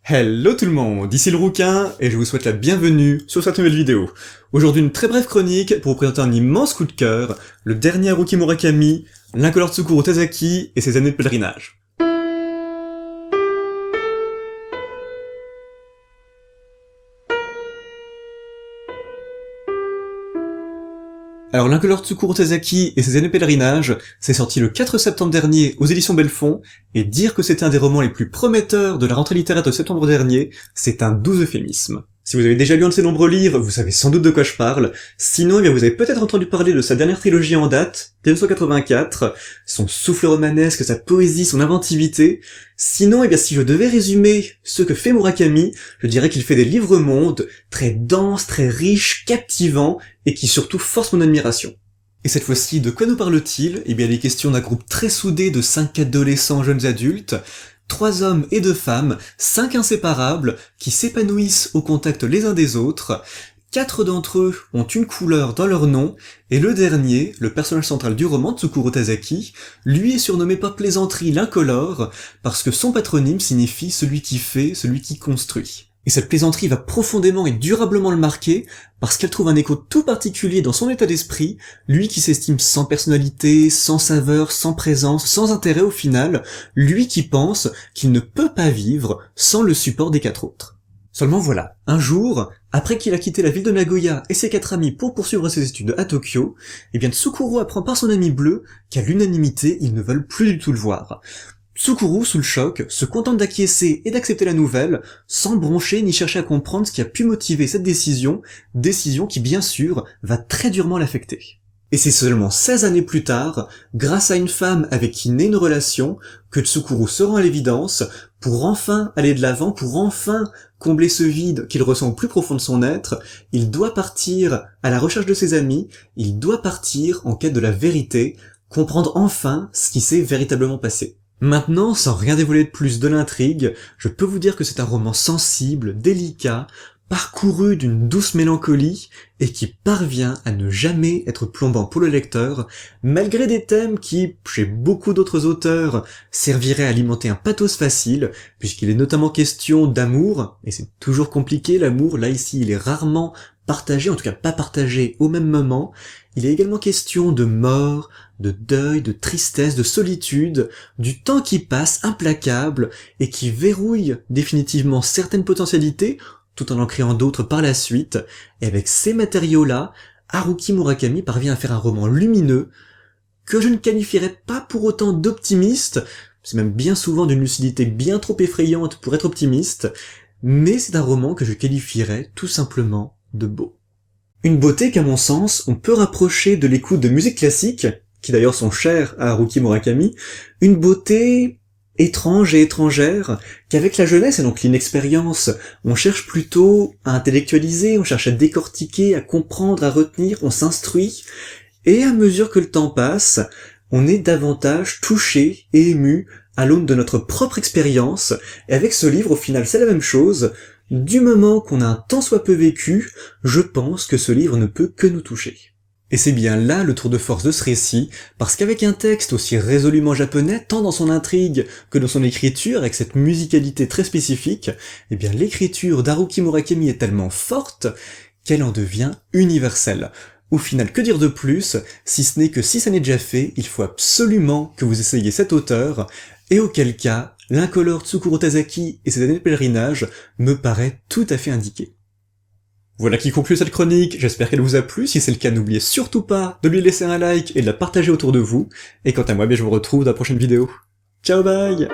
Hello tout le monde, ici le Rouquin, et je vous souhaite la bienvenue sur cette nouvelle vidéo. Aujourd'hui une très brève chronique pour vous présenter un immense coup de cœur, le dernier Haruki Murakami, l'incolore Tsukuru Tazaki et ses années de pèlerinage. Alors l'incolore Tsukuru Tazaki et ses années de pèlerinage, c'est sorti le 4 septembre dernier aux éditions Belfond, et dire que c'était un des romans les plus prometteurs de la rentrée littéraire de septembre dernier, c'est un doux euphémisme. Si vous avez déjà lu un de ses nombreux livres, vous savez sans doute de quoi je parle, sinon vous avez peut-être entendu parler de sa dernière trilogie en date, 1984, son souffle romanesque, sa poésie, son inventivité. Sinon, si je devais résumer ce que fait Murakami, je dirais qu'il fait des livres-mondes très denses, très riches, captivants, et qui surtout forcent mon admiration. Et cette fois-ci, de quoi nous parle-t-il ? Il est question d'un groupe très soudé de 5 adolescents jeunes adultes, 3 hommes et 2 femmes, 5 inséparables, qui s'épanouissent au contact les uns des autres. 4 d'entre eux ont une couleur dans leur nom, et le dernier, le personnage central du roman, Tsukuru Tazaki, lui est surnommé par plaisanterie l'incolore, parce que son patronyme signifie celui qui fait, celui qui construit. Et cette plaisanterie va profondément et durablement le marquer, parce qu'elle trouve un écho tout particulier dans son état d'esprit, lui qui s'estime sans personnalité, sans saveur, sans présence, sans intérêt au final, lui qui pense qu'il ne peut pas vivre sans le support des 4 autres. Seulement voilà, un jour, après qu'il a quitté la ville de Nagoya et ses 4 amis pour poursuivre ses études à Tokyo, Tsukuru apprend par son ami bleu qu'à l'unanimité, ils ne veulent plus du tout le voir. Tsukuru, sous le choc, se contente d'acquiescer et d'accepter la nouvelle, sans broncher ni chercher à comprendre ce qui a pu motiver cette décision qui bien sûr va très durement l'affecter. Et c'est seulement 16 années plus tard, grâce à une femme avec qui naît une relation, que Tsukuru se rend à l'évidence, pour enfin aller de l'avant, pour enfin combler ce vide qu'il ressent au plus profond de son être, il doit partir à la recherche de ses amis, il doit partir en quête de la vérité, comprendre enfin ce qui s'est véritablement passé. Maintenant, sans rien dévoiler de plus de l'intrigue, je peux vous dire que c'est un roman sensible, délicat, parcouru d'une douce mélancolie, et qui parvient à ne jamais être plombant pour le lecteur, malgré des thèmes qui, chez beaucoup d'autres auteurs, serviraient à alimenter un pathos facile, puisqu'il est notamment question d'amour, et c'est toujours compliqué l'amour, là ici il est rarement partagé, en tout cas pas partagé au même moment. Il est également question de mort, de deuil, de tristesse, de solitude, du temps qui passe implacable et qui verrouille définitivement certaines potentialités tout en créant d'autres par la suite. Et avec ces matériaux-là, Haruki Murakami parvient à faire un roman lumineux que je ne qualifierais pas pour autant d'optimiste, c'est même bien souvent d'une lucidité bien trop effrayante pour être optimiste, mais c'est un roman que je qualifierais tout simplement de beau. Une beauté qu'à mon sens, on peut rapprocher de l'écoute de musique classique, qui d'ailleurs sont chères à Haruki Murakami, une beauté étrange et étrangère, qu'avec la jeunesse et donc l'inexpérience, on cherche plutôt à intellectualiser, on cherche à décortiquer, à comprendre, à retenir, on s'instruit, et à mesure que le temps passe, on est davantage touché et ému à l'aune de notre propre expérience, et avec ce livre, au final, c'est la même chose. Du moment qu'on a un tant soit peu vécu, je pense que ce livre ne peut que nous toucher. Et c'est bien là le tour de force de ce récit, parce qu'avec un texte aussi résolument japonais, tant dans son intrigue que dans son écriture, avec cette musicalité très spécifique, l'écriture d'Haruki Murakami est tellement forte qu'elle en devient universelle. Au final, que dire de plus, si ce n'est que si ça n'est déjà fait, il faut absolument que vous essayiez cet auteur, et auquel cas, l'incolore Tsukuru Tazaki et ses années de pèlerinage me paraît tout à fait indiqué. Voilà qui conclut cette chronique, j'espère qu'elle vous a plu, si c'est le cas n'oubliez surtout pas de lui laisser un like et de la partager autour de vous, et quant à moi je vous retrouve dans la prochaine vidéo. Ciao bye.